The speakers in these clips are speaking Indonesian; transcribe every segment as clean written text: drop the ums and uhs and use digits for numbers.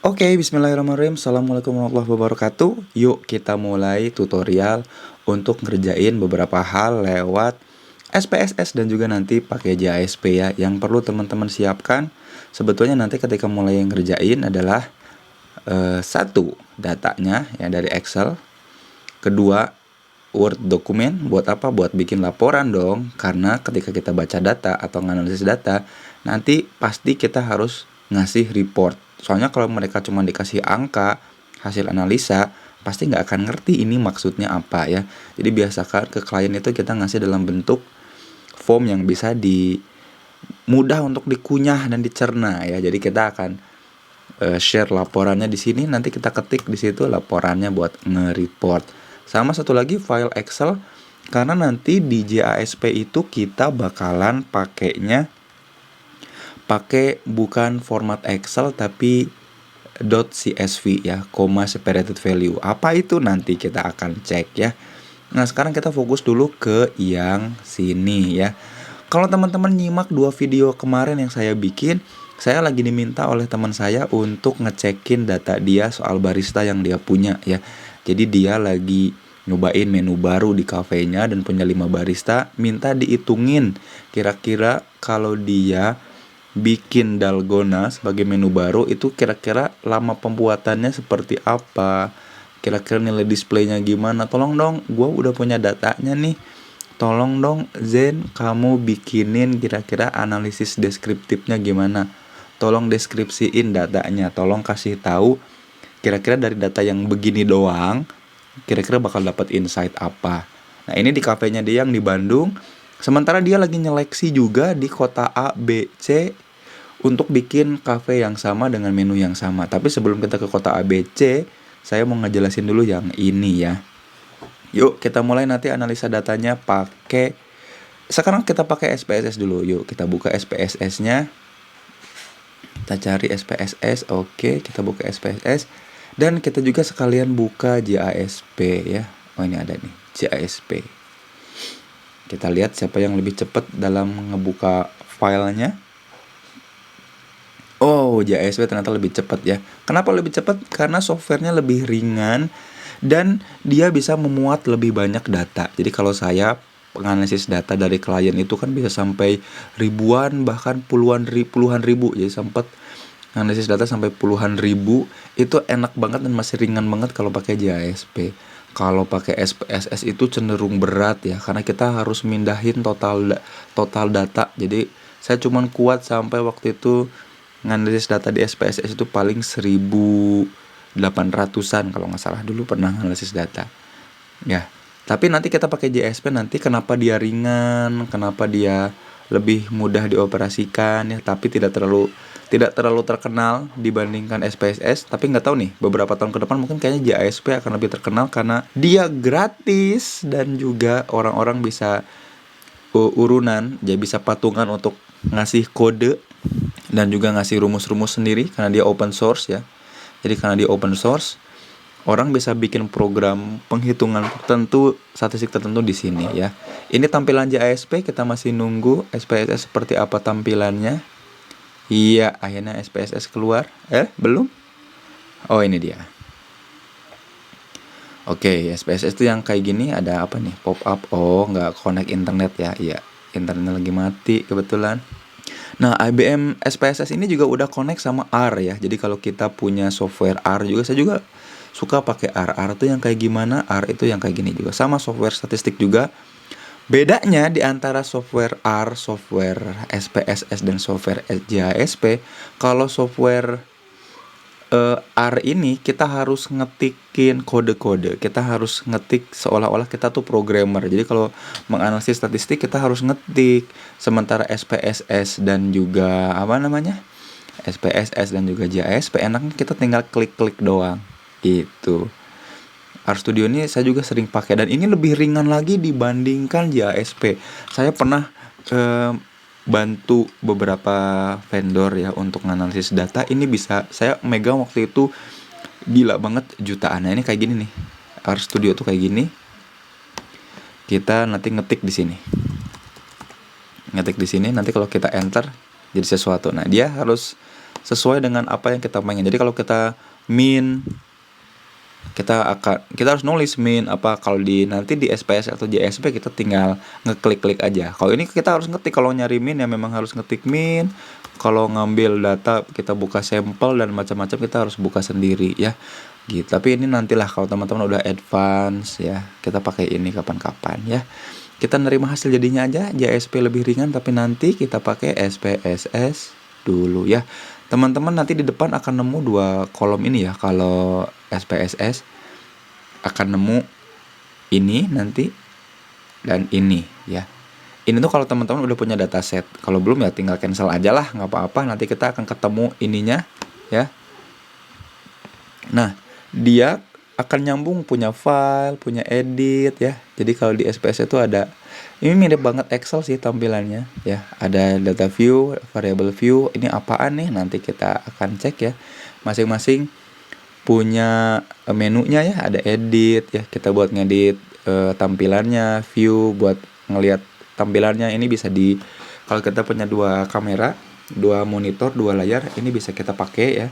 Oke, bismillahirrahmanirrahim. Assalamualaikum warahmatullahi wabarakatuh. Yuk kita mulai tutorial untuk ngerjain beberapa hal lewat SPSS dan juga nanti pakai JASP ya. Yang perlu teman-teman siapkan sebetulnya nanti ketika mulai ngerjain adalah satu, datanya ya dari Excel. Kedua, Word dokumen. Buat apa? Buat bikin laporan dong. Karena ketika kita baca data atau nganalisis data, nanti pasti kita harus ngasih report. Soalnya kalau mereka cuma dikasih angka, hasil analisa, pasti nggak akan ngerti ini maksudnya apa ya. Jadi biasakan ke klien itu kita ngasih dalam bentuk form yang bisa mudah untuk dikunyah dan dicerna ya. Jadi kita akan share laporannya di sini, nanti kita ketik di situ laporannya buat nge-report. Sama satu lagi file Excel, karena nanti di JASP itu kita bakalan pakai bukan format Excel tapi .csv ya, comma separated value. Apa itu nanti kita akan cek ya. Nah, sekarang kita fokus dulu ke yang sini ya. Kalau teman-teman nyimak 2 video kemarin yang saya bikin, saya lagi diminta oleh teman saya untuk ngecekin data dia soal barista yang dia punya ya. Jadi dia lagi nyobain menu baru di kafenya dan punya 5 barista, minta dihitungin kira-kira kalau dia bikin dalgona sebagai menu baru itu kira-kira lama pembuatannya seperti apa, kira-kira nilai displaynya gimana. Tolong dong, gue udah punya datanya nih. Tolong dong Zen, kamu bikinin kira-kira analisis deskriptifnya gimana. Tolong deskripsiin datanya, tolong kasih tahu kira-kira dari data yang begini doang kira-kira bakal dapat insight apa. Nah, ini di kafenya dia yang di Bandung. Sementara dia lagi nyeleksi juga di kota A, B, C untuk bikin kafe yang sama dengan menu yang sama. Tapi sebelum kita ke kota A, B, C, saya mau ngejelasin dulu yang ini ya. Yuk kita mulai nanti analisa datanya pakai. Sekarang kita pakai SPSS dulu. Yuk kita buka SPSS-nya. Kita cari SPSS. Oke, kita buka SPSS. Dan kita juga sekalian buka JASP ya. Oh, ini ada nih, JASP. Kita lihat siapa yang lebih cepat dalam ngebuka filenya. Oh, JASP ternyata lebih cepat ya. Kenapa lebih cepat? Karena softwarenya lebih ringan dan dia bisa memuat lebih banyak data. Jadi kalau saya penganalisis data dari klien itu kan bisa sampai ribuan, bahkan puluhan ribu. Jadi sempat analisis data sampai puluhan ribu. Itu enak banget dan masih ringan banget kalau pakai JASP. Kalau pakai SPSS itu cenderung berat ya, karena kita harus mindahin total data. Jadi saya cuman kuat sampai waktu itu nganalisis data di SPSS itu paling 1800-an kalau nggak salah, dulu pernah analisis data ya. Tapi nanti kita pakai JSP, nanti kenapa dia ringan, kenapa dia lebih mudah dioperasikan ya, tapi tidak terlalu terkenal dibandingkan SPSS. Tapi nggak tahu nih, beberapa tahun ke depan mungkin kayaknya JSP akan lebih terkenal karena dia gratis dan juga orang-orang bisa urunan, jadi bisa patungan untuk ngasih kode dan juga ngasih rumus-rumus sendiri karena dia open source ya. Jadi karena dia open source, orang bisa bikin program penghitungan tertentu, statistik tertentu di sini ya. Ini tampilan JASP, kita masih nunggu SPSS seperti apa tampilannya. Iya, akhirnya SPSS keluar. Belum? Oh, ini dia. Oke, SPSS itu yang kayak gini, ada apa nih? Pop up. Oh, nggak connect internet ya. Iya, internetnya lagi mati kebetulan. Nah, IBM SPSS ini juga udah connect sama R ya. Jadi kalau kita punya software R juga, saya juga suka pakai R. R itu yang kayak gimana? R itu yang kayak gini juga. Sama software statistik juga. Bedanya di antara software R, software SPSS dan software JASP, kalau software R ini kita harus ngetikin kode-kode. Kita harus ngetik seolah-olah kita tuh programmer. Jadi kalau menganalisis statistik kita harus ngetik. Sementara SPSS dan juga SPSS dan juga JASP enaknya kita tinggal klik-klik doang. Gitu. RStudio ini saya juga sering pakai dan ini lebih ringan lagi dibandingkan JASP. Saya pernah bantu beberapa vendor ya untuk menganalisis data. Ini bisa saya megang waktu itu gila banget, jutaan. Nah, ini kayak gini nih. RStudio tuh kayak gini. Kita nanti ngetik di sini. Nanti kalau kita enter jadi sesuatu. Nah, dia harus sesuai dengan apa yang kita pengen. Jadi kalau kita min, kita harus nulis min apa. Kalau nanti di SPS atau JSP kita tinggal ngeklik-klik aja. Kalau ini kita harus ngetik. Kalau nyari min ya memang harus ngetik min. Kalau ngambil data kita buka sampel dan macam-macam kita harus buka sendiri ya gitu. Tapi ini nantilah kalau teman-teman udah advance ya, kita pakai ini kapan-kapan ya. Kita nerima hasil jadinya aja. JSP lebih ringan, tapi nanti kita pakai SPSS dulu ya. Teman-teman nanti di depan akan nemu 2 kolom ini ya. Kalau SPSS akan nemu ini nanti dan ini ya. Ini tuh kalau teman-teman udah punya dataset. Kalau belum ya tinggal cancel aja lah, nggak apa-apa. Nanti kita akan ketemu ininya ya. Nah, dia akan nyambung punya file, punya edit ya. Jadi kalau di SPS itu ada, ini mirip banget Excel sih tampilannya ya. Ada data view, variable view. Ini apaan nih? Nanti kita akan cek ya. Masing-masing punya menunya ya. Ada edit ya. Kita buat ngedit tampilannya, view buat ngelihat tampilannya. Ini bisa kalau kita punya 2 kamera, 2 monitor, 2 layar, ini bisa kita pakai ya.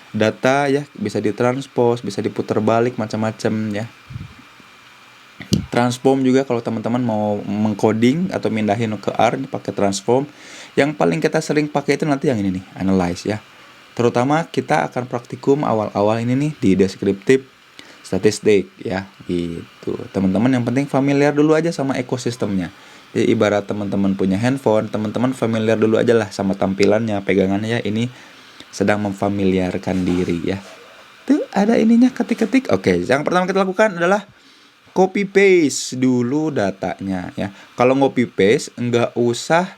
Data ya bisa ditranspose, bisa diputar balik macam-macam ya. Transform juga kalau teman-teman mau mengcoding atau mindahin ke R pakai transform. Yang paling kita sering pakai itu nanti yang ini nih, analyze ya. Terutama kita akan praktikum awal-awal ini nih di deskriptif statistik ya gitu. Teman-teman yang penting familiar dulu aja sama ekosistemnya. Jadi ibarat teman-teman punya handphone, teman-teman familiar dulu aja lah sama tampilannya, pegangannya ya. Ini sedang memfamiliarkan diri ya. Tuh ada ininya, ketik-ketik. Oke, yang pertama kita lakukan adalah copy paste dulu datanya ya. Kalau copy paste nggak usah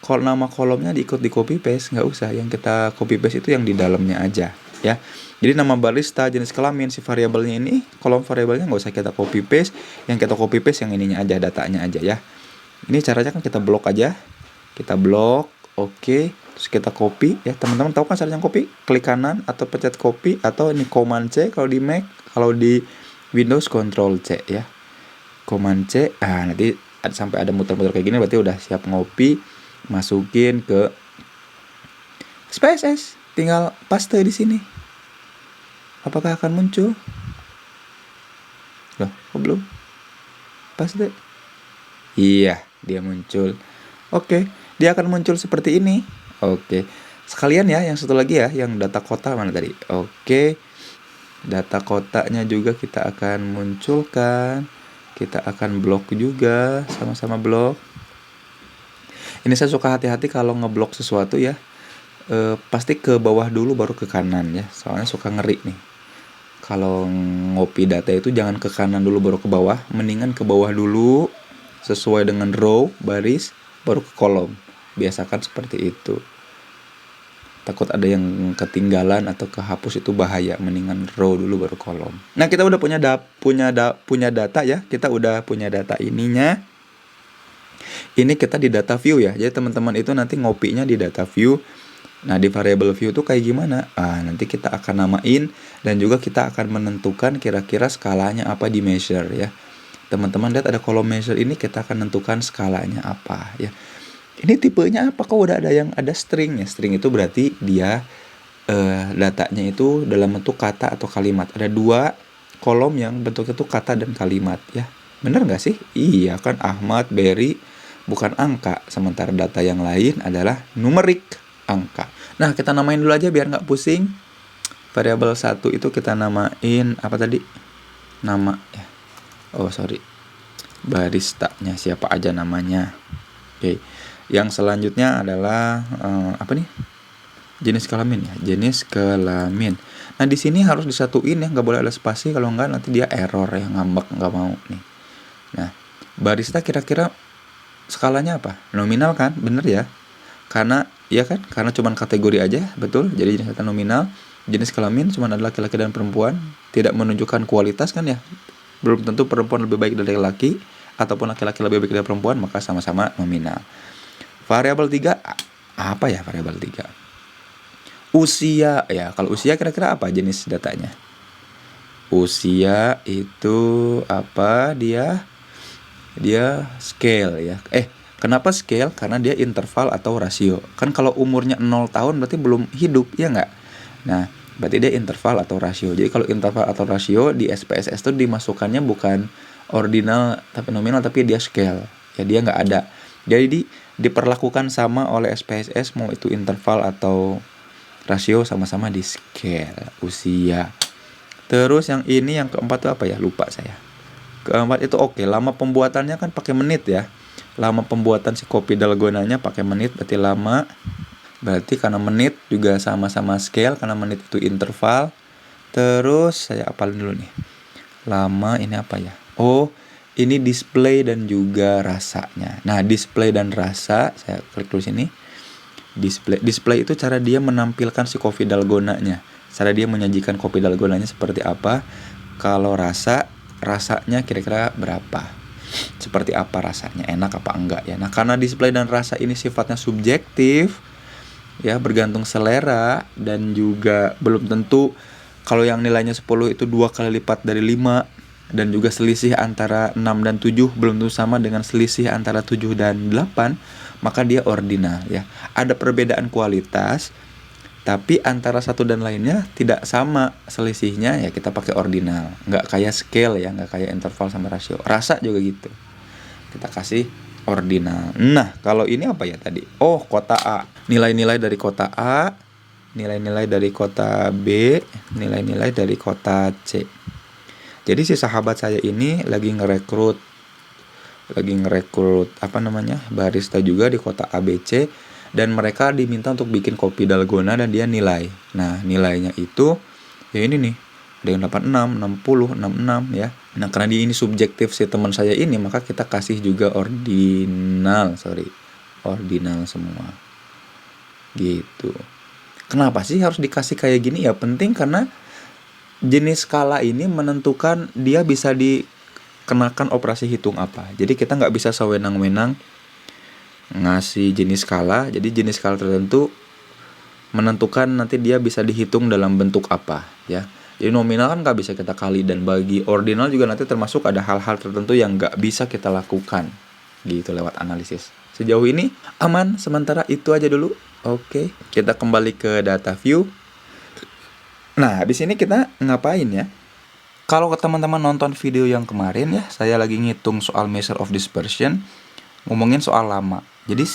kalau nama kolomnya diikut di copy paste, nggak usah. Yang kita copy paste itu yang di dalamnya aja ya. Jadi nama barista, jenis kelamin, si variabelnya ini, kolom variabelnya nggak usah kita copy paste. Yang kita copy paste yang ininya aja, datanya aja ya. Ini caranya kan kita blok aja. Kita blok, oke. Terus kita copy ya. Teman-teman tahu kan caranya copy? Klik kanan atau pencet copy, atau ini Command C kalau di Mac, kalau di Windows Control C ya. Command C. Nanti sampai ada muter-muter kayak gini berarti udah siap ngopi. Masukin ke SPSS. Tinggal paste di sini. Apakah akan muncul? Loh, kok belum? Paste. Iya, dia muncul. Oke, dia akan muncul seperti ini. Oke. Sekalian ya, yang satu lagi ya, yang data kota mana tadi? Oke. Data kotanya juga kita akan munculkan. Kita akan blok juga, sama-sama blok. Ini saya suka hati-hati kalau ngeblok sesuatu ya. Pasti ke bawah dulu baru ke kanan ya. Soalnya suka ngeri nih. Kalau ngopi data itu jangan ke kanan dulu baru ke bawah, mendingan ke bawah dulu sesuai dengan row, baris, baru ke kolom. Biasakan seperti itu. Takut ada yang ketinggalan atau kehapus, itu bahaya. Mendingan row dulu baru kolom. Nah, kita udah punya data ya. Kita udah punya data ininya. Ini kita di data view ya. Jadi teman-teman itu nanti ngopinya di data view. Nah, di variable view itu kayak gimana? Nanti kita akan namain dan juga kita akan menentukan kira-kira skalanya apa di measure ya. Teman-teman lihat ada kolom measure ini, kita akan tentukan skalanya apa ya. Ini tipenya apa? Kok udah ada yang ada string ya? String itu berarti dia datanya itu dalam bentuk kata atau kalimat. Ada 2 kolom yang bentuknya itu kata dan kalimat ya. Bener nggak sih? Iya kan, Ahmad, Berry bukan angka. Sementara data yang lain adalah numerik, angka. Nah, kita namain dulu aja biar nggak pusing. Variabel 1 itu kita namain apa tadi? Nama ya. Oh sorry, baristanya siapa aja namanya. Oke. Yang selanjutnya adalah apa nih? Jenis kelamin ya, jenis kelamin. Nah, di sini harus disatuin ya, nggak boleh ada spasi, kalau nggak nanti dia error ya, ngambek, nggak mau nih. Nah, barista kira-kira skalanya apa? Nominal kan, bener ya? Karena cuman kategori aja, betul. Jadi jenis kata nominal. Jenis kelamin cuman ada laki-laki dan perempuan, tidak menunjukkan kualitas kan ya. Belum tentu perempuan lebih baik dari laki ataupun laki-laki lebih baik dari perempuan, maka sama-sama nominal. Variabel 3 apa ya? Variabel 3 usia ya. Kalau usia kira-kira apa jenis datanya? Usia itu apa? Dia scale ya. Kenapa scale? Karena dia interval atau rasio. Kan kalau umurnya 0 tahun berarti belum hidup, ya nggak? Nah, berarti dia interval atau rasio. Jadi kalau interval atau rasio di SPSS itu dimasukkannya bukan ordinal tapi nominal, tapi dia scale. Ya dia nggak ada. Jadi diperlakukan sama oleh SPSS, mau itu interval atau rasio sama-sama di scale usia. Terus yang ini yang keempat itu apa ya? Lupa saya. Keempat itu oke, lama pembuatannya kan pakai menit ya. Lama pembuatan si kopi dalgonanya pakai menit, berarti lama. Berarti karena menit juga sama-sama scale, karena menit itu interval. Terus saya apalin dulu nih. Lama ini apa ya? Oh, ini display dan juga rasanya. Nah, display dan rasa, saya klik dulu sini. Display itu cara dia menampilkan si kopi dalgonanya. Cara dia menyajikan kopi dalgonanya seperti apa. Kalau rasanya kira-kira berapa. Seperti apa rasanya, enak apa enggak ya. Nah, karena display dan rasa ini sifatnya subjektif, ya bergantung selera, dan juga belum tentu kalau yang nilainya 10 itu 2 kali lipat dari 5, dan juga selisih antara 6 dan 7 belum tentu sama dengan selisih antara 7 dan 8, maka dia ordinal ya. Ada perbedaan kualitas, tapi antara satu dan lainnya tidak sama selisihnya, ya kita pakai ordinal. Nggak kayak scale ya, nggak kayak interval sama rasio. Rasa juga gitu, kita kasih ordinal. Nah, kalau ini apa ya tadi? Oh, kota A. Nilai-nilai dari kota A, nilai-nilai dari kota B, nilai-nilai dari kota C. Jadi si sahabat saya ini lagi ngerekrut barista juga di kota ABC, dan mereka diminta untuk bikin kopi dalgona dan dia nilai. Nah, nilainya itu ya ini nih. Ada yang 86, 60, 66 ya. Nah, karena ini subjektif si teman saya ini, maka kita kasih juga ordinal semua. Gitu. Kenapa sih harus dikasih kayak gini? Ya penting karena jenis skala ini menentukan dia bisa dikenakan operasi hitung apa. Jadi kita nggak bisa sewenang-wenang ngasih jenis skala. Jadi jenis skala tertentu menentukan nanti dia bisa dihitung dalam bentuk apa ya. Jadi nominal kan nggak bisa kita kali, dan bagi ordinal juga nanti termasuk ada hal-hal tertentu yang nggak bisa kita lakukan gitu lewat analisis. Sejauh ini aman, sementara itu aja dulu. Oke, kita kembali ke data view. Nah, habis ini kita ngapain ya? Kalau teman-teman nonton video yang kemarin ya, saya lagi ngitung soal measure of dispersion, ngomongin soal lama. Jadi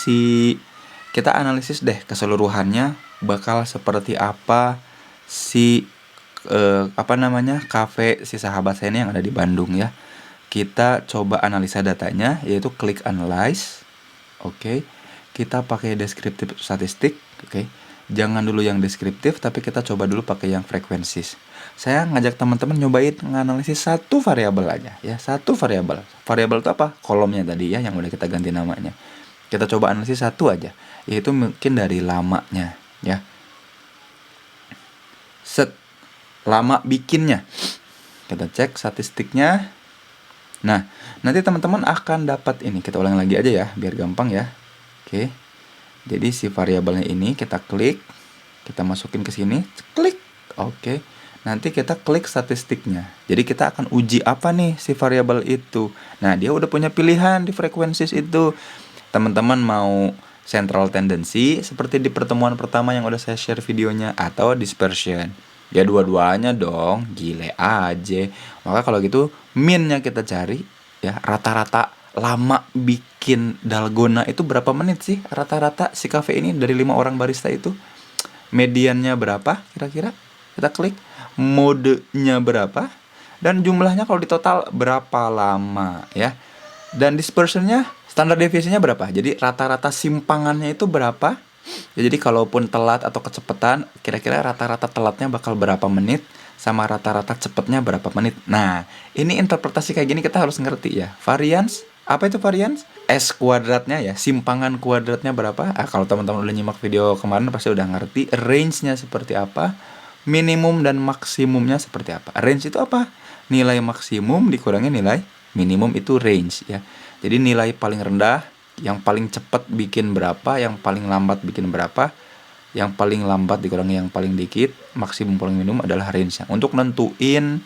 kita analisis deh keseluruhannya bakal seperti apa si kafe si sahabat saya ini yang ada di Bandung ya. Kita coba analisa datanya, yaitu klik analyze. Oke. Kita pakai descriptive statistik, oke. Jangan dulu yang deskriptif, tapi kita coba dulu pakai yang frekuensis. Saya ngajak teman-teman nyobain nganalisis satu variabel aja ya, satu variabel. Variabel itu apa? Kolomnya tadi ya, yang udah kita ganti namanya. Kita coba analisis satu aja, yaitu mungkin dari lamanya ya. Lama bikinnya. Kita cek statistiknya. Nah, nanti teman-teman akan dapat ini. Kita ulang lagi aja ya, biar gampang ya. Oke. Jadi si variabelnya ini kita klik, kita masukin ke sini, klik. Oke. Nanti kita klik statistiknya. Jadi kita akan uji apa nih si variabel itu. Nah, dia udah punya pilihan di frekuensis itu. Teman-teman mau central tendency seperti di pertemuan pertama yang udah saya share videonya, atau dispersion. Ya dua-duanya dong, gile aja. Maka kalau gitu min-nya kita cari ya, rata-rata lama bikin dalgona itu berapa menit sih rata-rata si cafe ini dari 5 orang barista itu. Mediannya berapa kira-kira? Kita klik. Modenya berapa? Dan jumlahnya kalau di total berapa lama ya. Dan dispersionnya, standar deviasinya berapa? Jadi rata-rata simpangannya itu berapa? Ya, jadi kalaupun telat atau kecepatan, kira-kira rata-rata telatnya bakal berapa menit, sama rata-rata cepetnya berapa menit. Nah, ini interpretasi kayak gini kita harus ngerti ya. Variance, apa itu variance? S kuadratnya ya, simpangan kuadratnya berapa? Kalau teman-teman udah nyimak video kemarin pasti udah ngerti. Range-nya seperti apa? Minimum dan maksimumnya seperti apa? Range itu apa? Nilai maksimum dikurangi nilai minimum, itu range ya. Jadi nilai paling rendah, yang paling cepat bikin berapa, yang paling lambat bikin berapa, yang paling lambat dikurangi yang paling dikit, maksimum paling minimum adalah range-nya. Untuk nentuin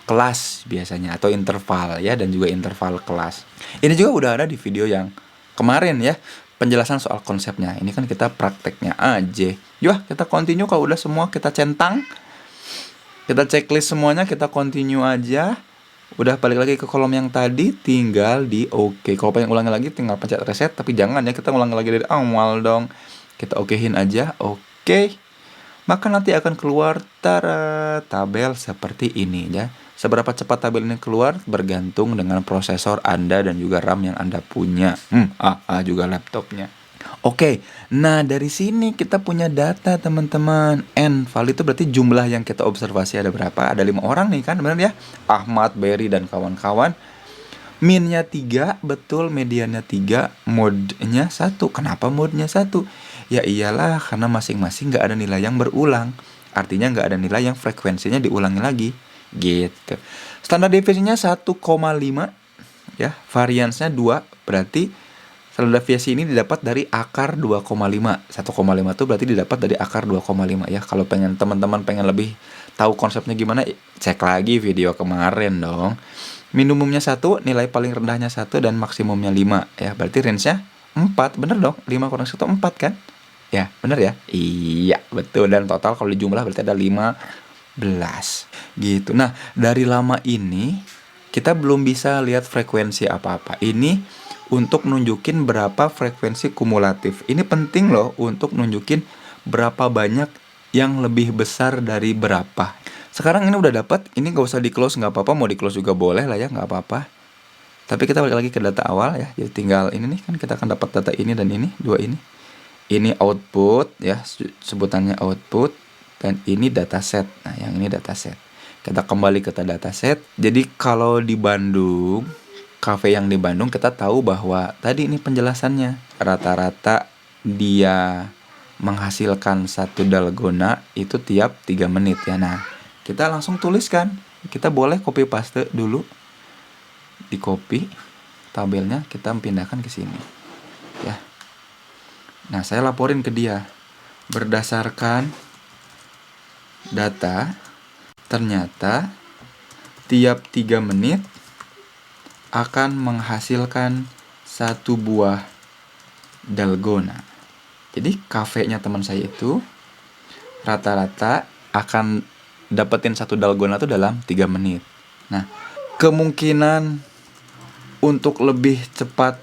kelas biasanya, atau interval ya, dan juga interval kelas. Ini juga udah ada di video yang kemarin ya, penjelasan soal konsepnya. Ini kan kita prakteknya aja. Yuk, kita continue. Kalau udah semua kita centang, kita checklist semuanya, kita continue aja. Udah balik lagi ke kolom yang tadi, tinggal di oke. Kalau pengen ulangi lagi tinggal pencet reset, tapi jangan ya, kita ulangi lagi dari awal dong. Kita okein aja, oke. Maka nanti akan keluar tabel seperti ini ya. Seberapa cepat tabel ini keluar bergantung dengan prosesor Anda dan juga RAM yang Anda punya. Juga laptopnya. Oke, nah dari sini kita punya data teman-teman. N value itu berarti jumlah yang kita observasi ada berapa? Ada 5 orang nih kan, benar ya? Ahmad, Berry, dan kawan-kawan. Minnya 3, betul, mediannya 3, mode-nya 1. Kenapa mode-nya 1? Ya iyalah, karena masing-masing nggak ada nilai yang berulang. Artinya nggak ada nilai yang frekuensinya diulangi lagi. Gitu. Standar deviasinya 1,5 ya, variansnya 2, berarti standar deviasi ini didapat dari akar 2,5. 1,5 itu berarti didapat dari akar 2,5 ya. Kalau teman-teman pengen lebih tahu konsepnya gimana, cek lagi video kemarin dong. Minimumnya 1, nilai paling rendahnya 1, dan maksimumnya 5 ya. Berarti range-nya 4, bener dong? 5 kurang 1 4 kan? Ya, bener ya? Iya, betul. Dan total kalau dijumlah berarti ada 15 gitu. Nah, dari lama ini kita belum bisa lihat frekuensi apa-apa. Ini untuk nunjukin berapa frekuensi kumulatif. Ini penting loh untuk nunjukin berapa banyak yang lebih besar dari berapa. Sekarang ini udah dapat, ini nggak usah di close, nggak apa-apa, mau di close juga boleh lah ya, nggak apa-apa. Tapi kita balik lagi ke data awal ya, jadi tinggal ini nih kan kita akan dapat data ini dan ini, dua ini. Ini output ya, sebutannya output, dan ini dataset. Nah, yang ini dataset. Kita kembali ke dataset. Jadi kalau di Bandung, kafe yang di Bandung, kita tahu bahwa tadi ini penjelasannya, rata-rata dia menghasilkan 1 dalgona itu tiap 3 menit ya. Nah, kita langsung tuliskan. Kita boleh copy paste dulu. Di copy tabelnya, kita pindahkan ke sini. Ya. Nah, saya laporin ke dia. Berdasarkan data, ternyata tiap 3 menit akan menghasilkan 1 buah dalgona. Jadi kafenya teman saya itu rata-rata akan dapetin 1 dalgona itu dalam 3 menit. Nah, kemungkinan untuk lebih cepat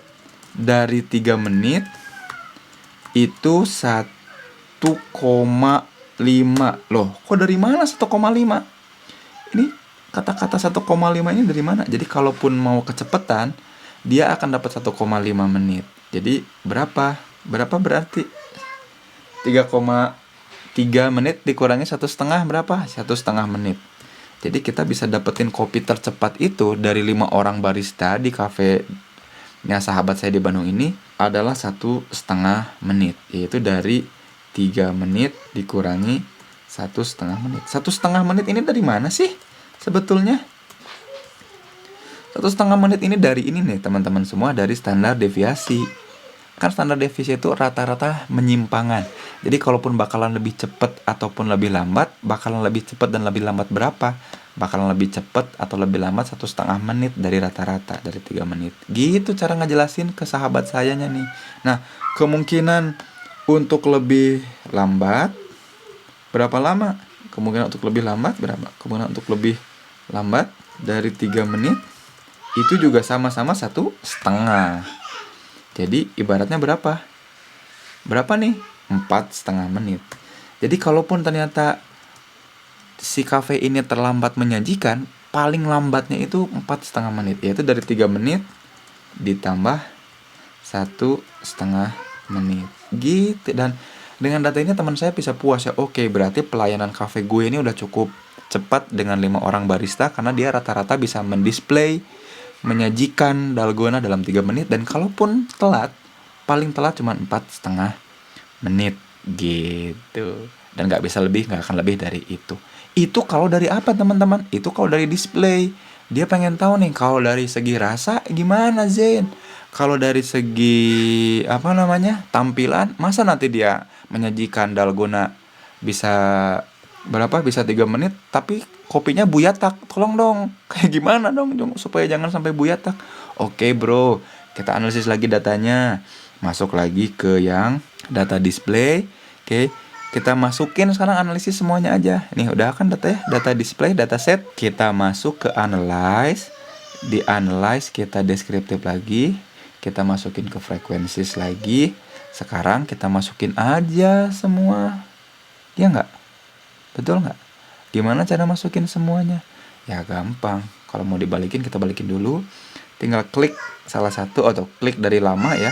dari 3 menit itu 1,5. Loh, kok dari mana 1,5? Ini kata-kata 1,5 ini dari mana? Jadi kalaupun mau kecepatan, dia akan dapat 1,5 menit. Jadi berapa? Berapa berarti? 3,3 menit dikurangi 1,5 berapa? 1,5 menit. Jadi kita bisa dapetin kopi tercepat itu dari 5 orang barista di cafe-nya sahabat saya di Bandung ini adalah 1,5 menit. Yaitu dari 3 menit dikurangi 1,5 menit. 1,5 menit ini dari mana sih sebetulnya? 1,5 menit ini dari ini nih teman-teman semua, dari standar deviasi. Kan standar deviasi itu rata-rata menyimpangan. Jadi kalaupun bakalan lebih cepat ataupun lebih lambat, bakalan lebih cepat dan lebih lambat berapa? Bakalan lebih cepat atau lebih lambat 1,5 menit dari rata-rata, dari 3 menit. Gitu cara ngejelasin ke sahabat sayanya nih. Nah, kemungkinan untuk lebih lambat berapa lama? Kemungkinan untuk lebih lambat berapa? Kemungkinan untuk lebih lambat dari 3 menit itu juga sama-sama 1,5. Jadi ibaratnya berapa? Berapa nih? 4,5 menit. Jadi kalaupun ternyata si kafe ini terlambat menyajikan, paling lambatnya itu 4,5 menit. Yaitu dari 3 menit ditambah 1,5 menit. Gitu. Dan dengan data ini teman saya bisa puas ya. Oke, berarti pelayanan kafe gue ini udah cukup cepat dengan 5 orang barista, karena dia rata-rata bisa mendisplay, menyajikan dalgona dalam 3 menit. Dan kalaupun telat, paling telat cuma 4,5 menit gitu. Dan gak akan lebih dari itu. Itu kalau dari apa teman-teman? Itu kalau dari display. Dia pengen tahu nih, kalau dari segi rasa gimana Zain? Kalau dari segi tampilan, masa nanti dia menyajikan dalgona bisa berapa? Bisa 3 menit tapi kopinya buyatak. Tolong dong, kayak gimana dong supaya jangan sampai buyatak. Oke bro, Kita analisis lagi datanya. Masuk lagi ke yang data display. Oke. Kita masukin sekarang analisis semuanya aja. Nih udah kan data ya, data display, data set. Kita masuk ke analyze. Di analyze kita deskriptif lagi. Kita masukin ke frequencies lagi. Sekarang kita masukin aja semua. Ya nggak? Betul nggak? Gimana cara masukin semuanya? Ya gampang. Kalau mau dibalikin kita balikin dulu. Tinggal klik salah satu atau klik dari lama ya.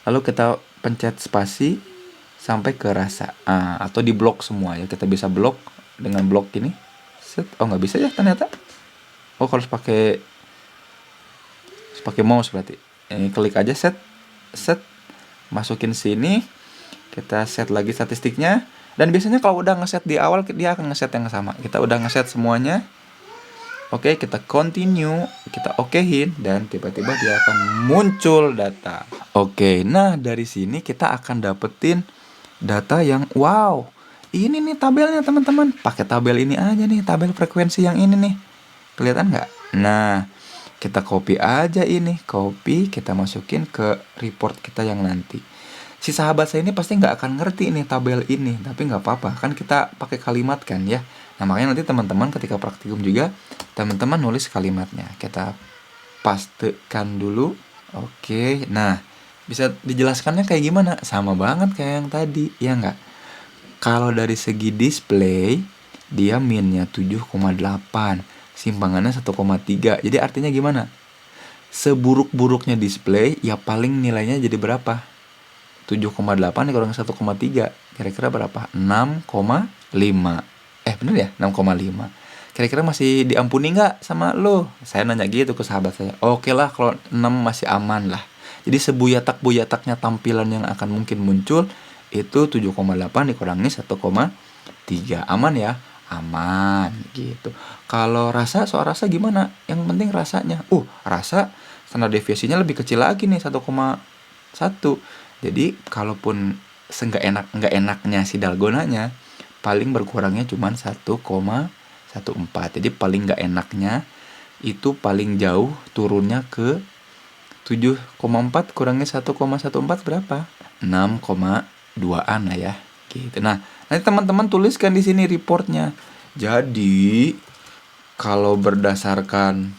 Lalu kita pencet spasi sampai ke rasa. Atau di blok semua ya. Kita bisa blok dengan blok ini. Set. Oh nggak bisa ya ternyata. Oh harus pakai mouse berarti. Ini klik aja set. Masukin sini. Kita set lagi statistiknya. Dan biasanya kalau udah ngeset di awal dia akan ngeset yang sama. Kita udah ngeset semuanya. Oke, kita continue, kita okein, dan tiba-tiba dia akan muncul data. Oke, nah dari sini kita akan dapetin data yang wow. Ini nih tabelnya teman-teman. Pakai tabel ini aja nih, tabel frekuensi yang ini nih. Kelihatan nggak? Nah, kita copy aja ini. Copy, kita masukin ke report kita yang nanti. Si sahabat saya ini pasti nggak akan ngerti nih tabel ini. Tapi nggak apa-apa, kan kita pakai kalimat kan ya. Nah makanya nanti teman-teman ketika praktikum juga teman-teman nulis kalimatnya. Kita pastekan dulu. Oke, nah bisa dijelaskannya kayak gimana? Sama banget kayak yang tadi, ya nggak? Kalau dari segi display, dia minnya 7,8, simpangannya 1,3. Jadi artinya gimana? Seburuk-buruknya display, ya paling nilainya jadi berapa? 7,8 dikurang 1,3. Kira-kira berapa? 6,5. Bener ya? 6,5. Kira-kira masih diampuni nggak sama lo? Saya nanya gitu ke sahabat saya. Oke lah kalau 6 masih aman lah. Jadi sebuyatak-buyataknya tampilan yang akan mungkin muncul itu 7,8 dikurangi 1,3. Aman ya? Aman gitu. Kalau rasa, soal rasa gimana? Yang penting rasanya. Rasa standar deviasinya lebih kecil lagi nih, 1,1. Jadi kalaupun nggak enaknya si dalgonanya, paling berkurangnya cuma 1,14. Jadi paling nggak enaknya itu paling jauh turunnya ke 7,4 kurangi 1,14 berapa? 6,2an lah ya. Gitu. Nah, nanti teman-teman tuliskan di sini reportnya. Jadi kalau berdasarkan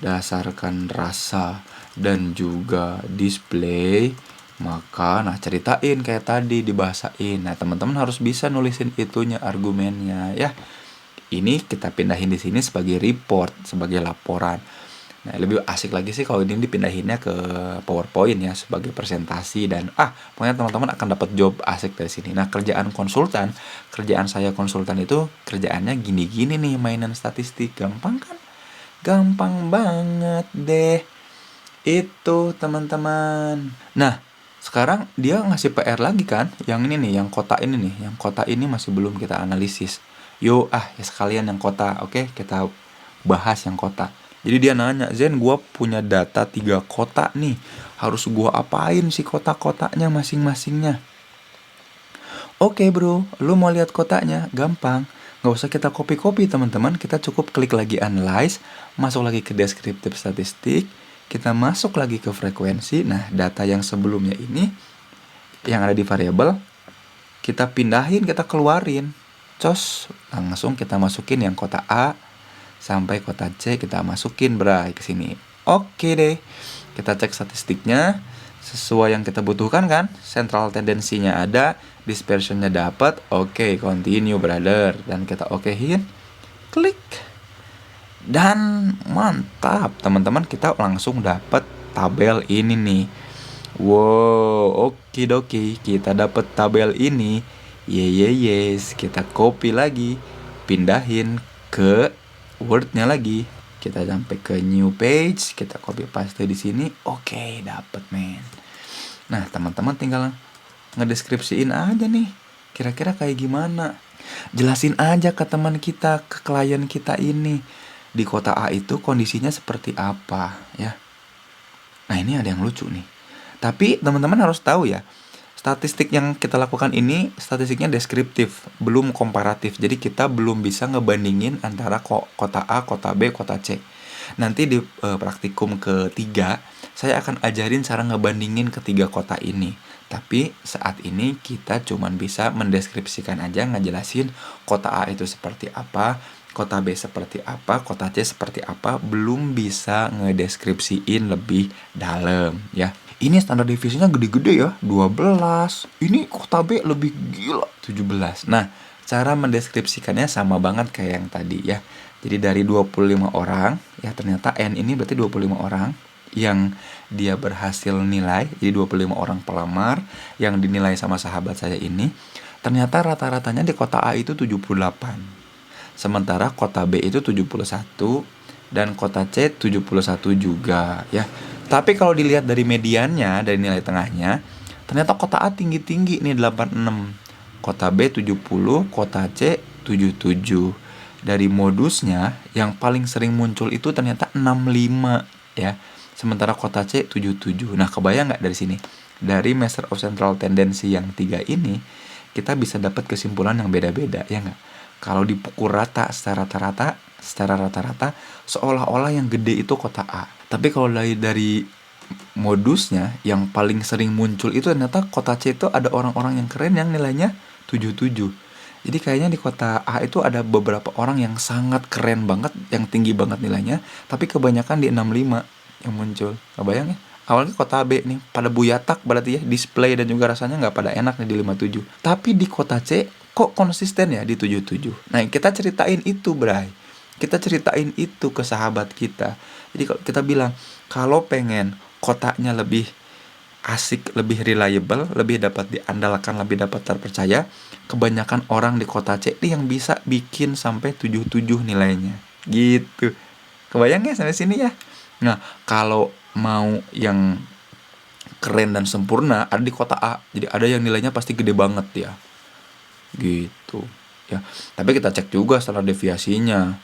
rasa dan juga display, maka ceritain kayak tadi, dibahasain. Nah teman-teman harus bisa nulisin itunya, argumennya ya. Ini kita pindahin di sini sebagai report, sebagai laporan. Nah lebih asik lagi sih kalau ini dipindahinnya ke PowerPoint ya, sebagai presentasi. Dan pokoknya teman-teman akan dapat job asik dari sini. Nah kerjaan saya konsultan itu kerjaannya gini-gini nih, mainan statistik. Gampang kan? Gampang banget deh itu teman-teman. Nah sekarang dia ngasih PR lagi kan, yang ini nih, yang kota ini nih, yang kota ini masih belum kita analisis. Yuk ya sekalian yang kota, oke kita bahas yang kota. Jadi dia nanya, Zen gua punya data 3 kota nih, harus gua apain sih kota-kotanya masing-masingnya? Oke bro, lu mau lihat kotanya? Gampang, nggak usah kita copy-copy teman-teman, kita cukup klik lagi analyze, masuk lagi ke descriptive statistik. Kita masuk lagi ke frekuensi. Nah, data yang sebelumnya ini yang ada di variabel kita pindahin, kita keluarin. Langsung kita masukin yang kota A sampai kota C, kita masukin ke sini. Oke deh. Kita cek statistiknya sesuai yang kita butuhkan kan? Central tendensinya ada, dispersionnya dapat. Oke, continue brother, dan kita okein. Klik. Dan mantap teman-teman, kita langsung dapat tabel ini nih. Wow, okidoki, kita dapat tabel ini. Yes, kita copy lagi, pindahin ke Word-nya lagi. Kita sampai ke new page, kita copy paste di sini. Oke, dapat men. Nah teman-teman tinggal ngedeskripsiin aja nih, kira-kira kayak gimana. Jelasin aja ke teman kita, ke klien kita ini, di kota A itu kondisinya seperti apa ya. Nah ini ada yang lucu nih. Tapi teman-teman harus tahu ya, statistik yang kita lakukan ini statistiknya deskriptif, belum komparatif. Jadi kita belum bisa ngebandingin antara kota A, kota B, kota C. Nanti di praktikum ketiga, saya akan ajarin cara ngebandingin ketiga kota ini. Tapi saat ini kita cuman bisa mendeskripsikan aja, ngejelasin kota A itu seperti apa, kota B seperti apa, kota C seperti apa, belum bisa ngedeskripsiin lebih dalam ya. Ini standar divisinya gede-gede ya, 12. Ini kota B lebih gila, 17. Nah, cara mendeskripsikannya sama banget kayak yang tadi ya. Jadi dari 25 orang, ya ternyata N ini berarti 25 orang yang dia berhasil nilai, jadi 25 orang pelamar yang dinilai sama sahabat saya ini, ternyata rata-ratanya di kota A itu 78. Sementara kota B itu 71 dan kota C 71 juga ya. Tapi kalau dilihat dari mediannya, dari nilai tengahnya, ternyata kota A tinggi-tinggi nih 86. Kota B 70, kota C 77. Dari modusnya yang paling sering muncul itu ternyata 65 ya. Sementara kota C 77. Nah, kebayang nggak dari sini? Dari Measure of Central Tendency yang 3 ini, kita bisa dapat kesimpulan yang beda-beda, ya nggak? Kalau dipukul rata secara rata-rata, seolah-olah yang gede itu kota A. Tapi kalau dari modusnya, yang paling sering muncul itu ternyata kota C itu ada orang-orang yang keren yang nilainya 77. Jadi kayaknya di kota A itu ada beberapa orang yang sangat keren banget, yang tinggi banget nilainya, tapi kebanyakan di 65 yang muncul. Kebayang ya? Awalnya kota B nih, pada buyatak berarti ya, display dan juga rasanya nggak pada enak nih di 57. Tapi di kota C, kok konsisten ya di 77. Nah, kita ceritain itu, Bray. Kita ceritain itu ke sahabat kita. Jadi kalau kita bilang, kalau pengen kotanya lebih asik, lebih reliable, lebih dapat diandalkan, lebih dapat terpercaya, kebanyakan orang di kota C ini yang bisa bikin sampai 77 nilainya. Gitu. Kebayang ya sampai sini ya? Nah, kalau mau yang keren dan sempurna ada di kota A. Jadi ada yang nilainya pasti gede banget ya. Gitu. Ya. Tapi kita cek juga standar deviasinya.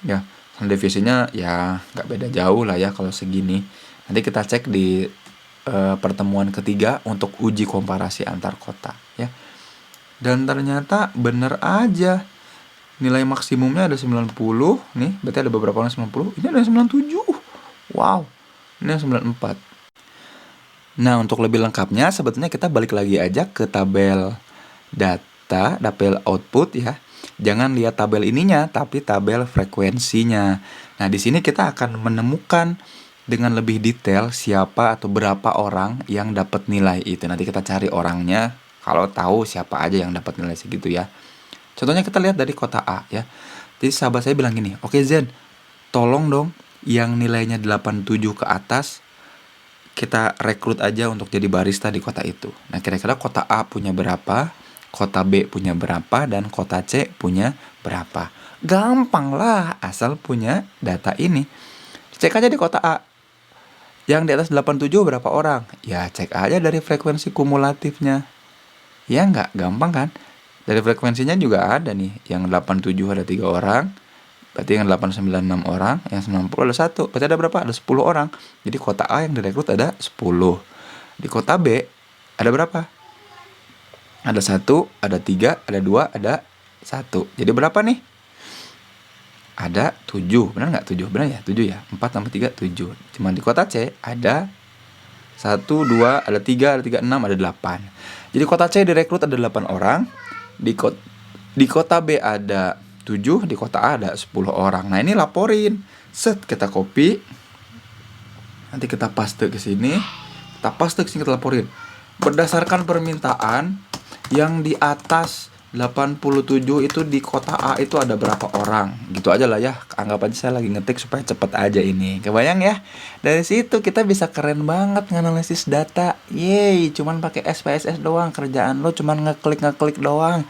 Ya, standar deviasinya ya nggak beda jauh lah ya kalau segini. Nanti kita cek di pertemuan ketiga untuk uji komparasi antar kota ya. Dan ternyata bener aja. Nilai maksimumnya ada 90 nih, berarti ada beberapa orang 90. Ini ada 97. Wow. Ini 94. Nah, untuk lebih lengkapnya sebetulnya kita balik lagi aja ke tabel data, tabel output ya. Jangan lihat tabel ininya, tapi tabel frekuensinya. Nah, di sini kita akan menemukan dengan lebih detail siapa atau berapa orang yang dapat nilai itu. Nanti kita cari orangnya, kalau tahu siapa aja yang dapat nilai segitu ya. Contohnya kita lihat dari kota A ya. Jadi sahabat saya bilang gini, "Oke Zen, tolong dong yang nilainya 87 ke atas kita rekrut aja untuk jadi barista di kota itu." Nah, kira-kira kota A punya berapa, kota B punya berapa, dan kota C punya berapa. Gampang lah, asal punya data ini. Cek aja di kota A. Yang di atas 87 berapa orang? Ya, cek aja dari frekuensi kumulatifnya. Ya nggak? Gampang kan? Dari frekuensinya juga ada nih. Yang 87 ada 3 orang. Berarti yang 896 orang. Yang 90 ada 1. Berarti ada berapa? Ada 10 orang. Jadi kota A yang direkrut ada 10. Di kota B ada berapa? Ada 1, ada 3, ada 2, ada 1. Jadi berapa nih? Ada 7, benar nggak 7? Benar ya? 7 ya? 4 tambah 3, 7. Cuman di kota C ada 1, 2, ada 3, 6, ada 8. Jadi kota C direkrut ada 8 orang. Di kota B ada 7, di kota A ada 10 orang. Nah, ini laporin. Set, kita copy. Nanti kita paste ke sini. Kita paste ke sini, kita laporin. Berdasarkan permintaan yang di atas 87 itu di kota A itu ada berapa orang. Gitu aja lah ya. Anggap aja saya lagi ngetik supaya cepet aja ini. Kebayang ya? Dari situ kita bisa keren banget nganalisis data. Yeay, cuman pakai SPSS doang. Kerjaan lo cuman ngeklik doang.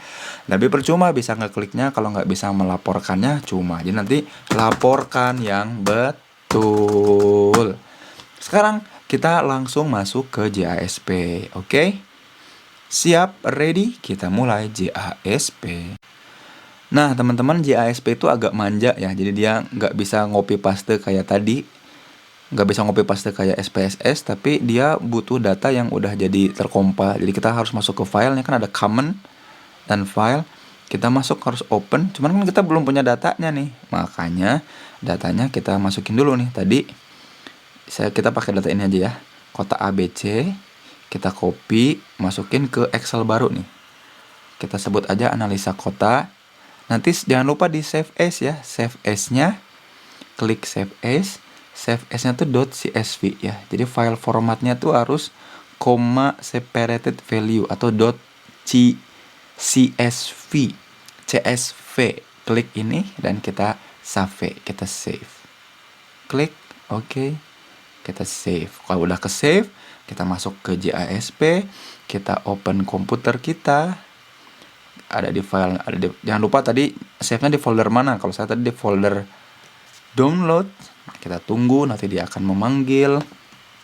Tapi percuma bisa ngekliknya kalau nggak bisa melaporkannya cuma. Jadi nanti laporkan yang betul. Sekarang kita langsung masuk ke JASP. Oke? Siap, ready? Kita mulai JASP. Nah, teman-teman, JASP itu agak manja ya. Jadi dia nggak bisa ngopi paste kayak tadi. Nggak bisa ngopi paste kayak SPSS. Tapi dia butuh data yang udah jadi terkompil. Jadi kita harus masuk ke file. Ini kan ada common dan file. Kita masuk harus open, cuman kan kita belum punya datanya nih. Makanya datanya kita masukin dulu nih. Tadi kita pakai data ini aja ya. Kotak ABC, kita copy, masukin ke Excel baru nih. Kita sebut aja analisa kota. Nanti jangan lupa di save as ya. Save as-nya, klik save as. Save as-nya tuh .csv ya. Jadi file formatnya tuh harus separated value atau .csv. CSV. Klik ini dan kita save, kita save. Klik oke. Kita save. Kalau udah ke save, kita masuk ke JASP, kita open komputer kita. Ada di file, jangan lupa tadi save-nya di folder mana. Kalau saya tadi di folder download. Kita tunggu, nanti dia akan memanggil.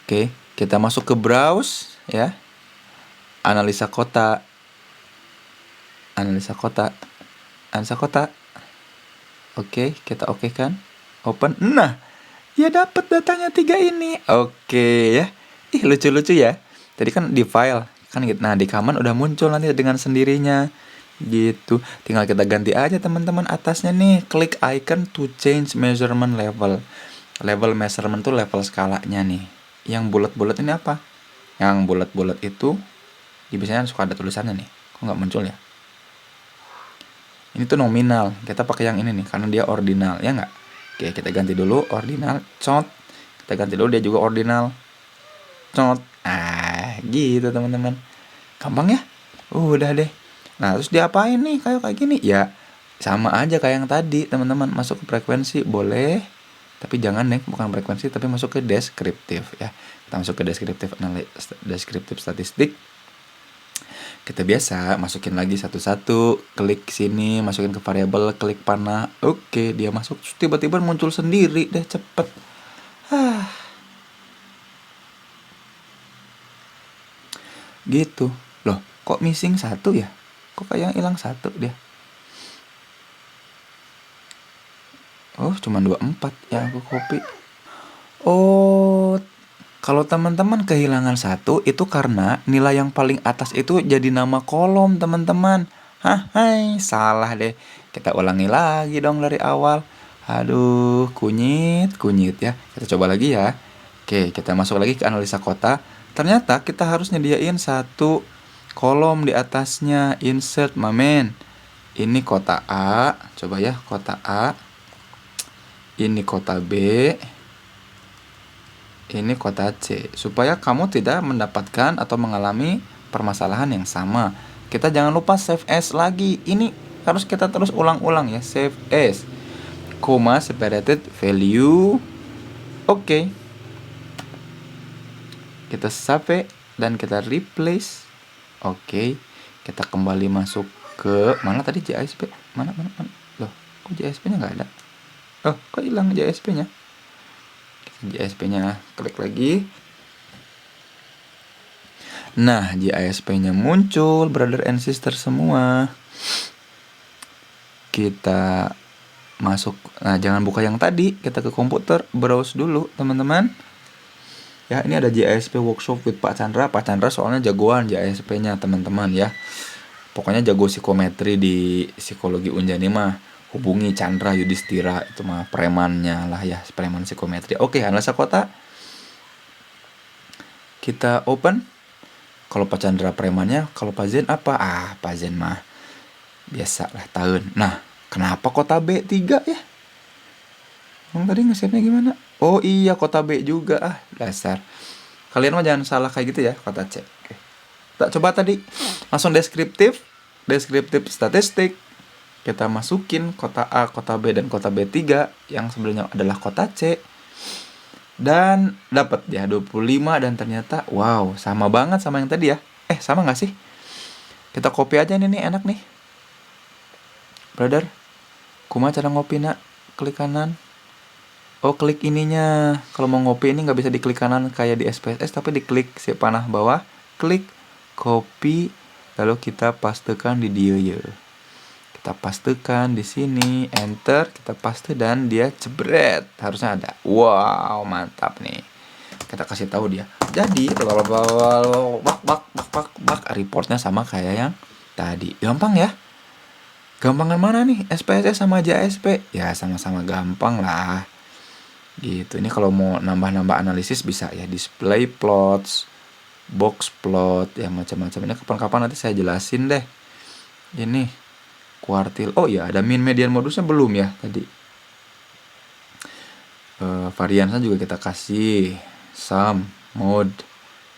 Oke, kita masuk ke browse ya. Analisa kota. Oke, kita oke kan? Open. Nah, ya dapat datanya 3 ini. Oke ya. Ih, lucu-lucu ya. Tadi kan di file kan gitu. Nah, di command udah muncul nanti dengan sendirinya. Gitu. Tinggal kita ganti aja teman-teman atasnya nih. Klik icon to change measurement level. Level measurement tuh level skalanya nih. Yang bulat-bulat ini apa? Yang bulat-bulat itu biasanya suka ada tulisannya nih. Kok nggak muncul ya? Ini tuh nominal. Kita pakai yang ini nih karena dia ordinal, ya nggak? Oke, kita ganti dulu ordinal. Cot. Kita ganti dulu dia juga ordinal. Cot. Gitu teman-teman. Gampang ya? Udah deh. Nah, terus diapain nih kayak gini? Ya, sama aja kayak yang tadi, teman-teman. Masuk ke frekuensi boleh, tapi jangan nih, bukan frekuensi tapi masuk ke deskriptif ya. Kita masuk ke deskriptif statistik. Kita biasa masukin lagi satu-satu, klik sini, masukin ke variabel, klik panah. Oke, dia masuk, tiba-tiba muncul sendiri deh, cepet. Gitu. Loh, kok missing 1 ya? Kok kayak hilang 1 dia? Oh, cuma 24 yang aku copy. Oh, kalau teman-teman kehilangan 1 itu karena nilai yang paling atas itu jadi nama kolom, teman-teman. Hai, salah deh. Kita ulangi lagi dong dari awal. Aduh, kunyit ya. Kita coba lagi ya. Oke, kita masuk lagi ke analisa kota. Ternyata kita harus nyediain 1 kolom di atasnya. Insert, mamen. Ini kota A. Coba ya, kota A. Ini kota B. Ini kota C. Supaya kamu tidak mendapatkan atau mengalami permasalahan yang sama. Kita jangan lupa save as lagi. Ini harus kita terus ulang-ulang ya. Save as. Separated value. Oke. Kita save dan kita replace. Oke. Kita kembali masuk ke mana tadi JSP? Mana? Loh, kok JSP-nya nggak ada? Oh, kok hilang JSP-nya? JSP-nya klik lagi. Nah, JSP-nya muncul, brother and sister semua. Kita masuk. Nah, jangan buka yang tadi. Kita ke komputer, browse dulu, teman-teman. Ya, ini ada JSP workshop with Pak Chandra. Pak Chandra soalnya jagoan JSP-nya, teman-teman ya. Pokoknya jago psikometri di psikologi Unjani mah. Hubungi Chandra Yudhistira, itu mah premannya lah ya, preman psikometri. Oke, analisa kota. Kita open. Kalau Pak Chandra premannya, kalau Pak Zen apa? Pak Zen mah biasa lah tahun. Nah, kenapa kota B 3 ya? Tadi nge-save-nya gimana? Oh iya, kota B juga dasar. Kalian mah jangan salah kayak gitu ya, kota C. Oke. Kita coba tadi langsung deskriptif statistik. Kita masukin kota A, kota B, dan kota B3 yang sebenarnya adalah kota C. Dan dapat ya 25 dan ternyata wow, sama banget sama yang tadi ya. Sama nggak sih? Kita copy aja ini nih, enak nih. Brother, kumaha cara ngopi nak? Klik kanan. Oh, klik ininya. Kalau mau ngopi ini nggak bisa diklik kanan kayak di SPSS, tapi diklik si panah bawah, klik copy, lalu kita pastekan di dia ya. Kita pastekan di sini, enter, kita paste dan dia jebret, harusnya ada. Wow, mantap nih. Kita kasih tahu dia. Jadi, reportnya sama kayak yang tadi. Gampang ya. Gampangan mana nih? SPSS sama JSP? Ya sama-sama gampang lah. Gitu. Ini kalau mau nambah-nambah analisis bisa ya, display plots, box plot, ya macam-macam. Ini kapan-kapan nanti saya jelasin deh. Ini kuartil. Oh iya, ada min, median, modusnya belum ya tadi. Variansnya juga kita kasih sum, mode,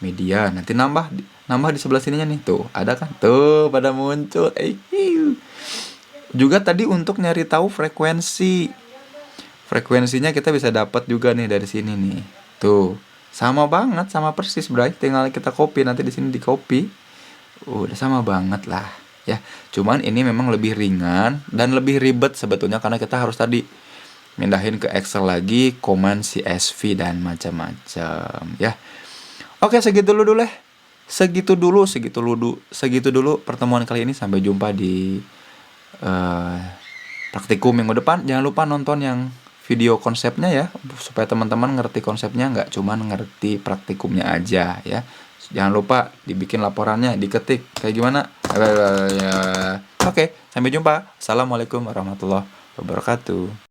median. Nanti nambah di sebelah sininya nih, tuh ada kan, tuh pada muncul. Juga tadi untuk nyari tahu frekuensinya kita bisa dapat juga nih dari sini nih, tuh sama banget, sama persis, berarti tinggal kita copy, nanti di sini di copy, udah sama banget lah ya. Cuman ini memang lebih ringan dan lebih ribet sebetulnya, karena kita harus tadi mindahin ke Excel lagi, command CSV dan macam-macam ya. Oke, segitu dulu pertemuan kali ini. Sampai jumpa di praktikum minggu depan. Jangan lupa nonton yang video konsepnya ya, supaya teman-teman ngerti konsepnya, nggak cuman ngerti praktikumnya aja ya. Jangan lupa dibikin laporannya, diketik kayak gimana. Oke, sampai jumpa. Assalamualaikum warahmatullahi wabarakatuh.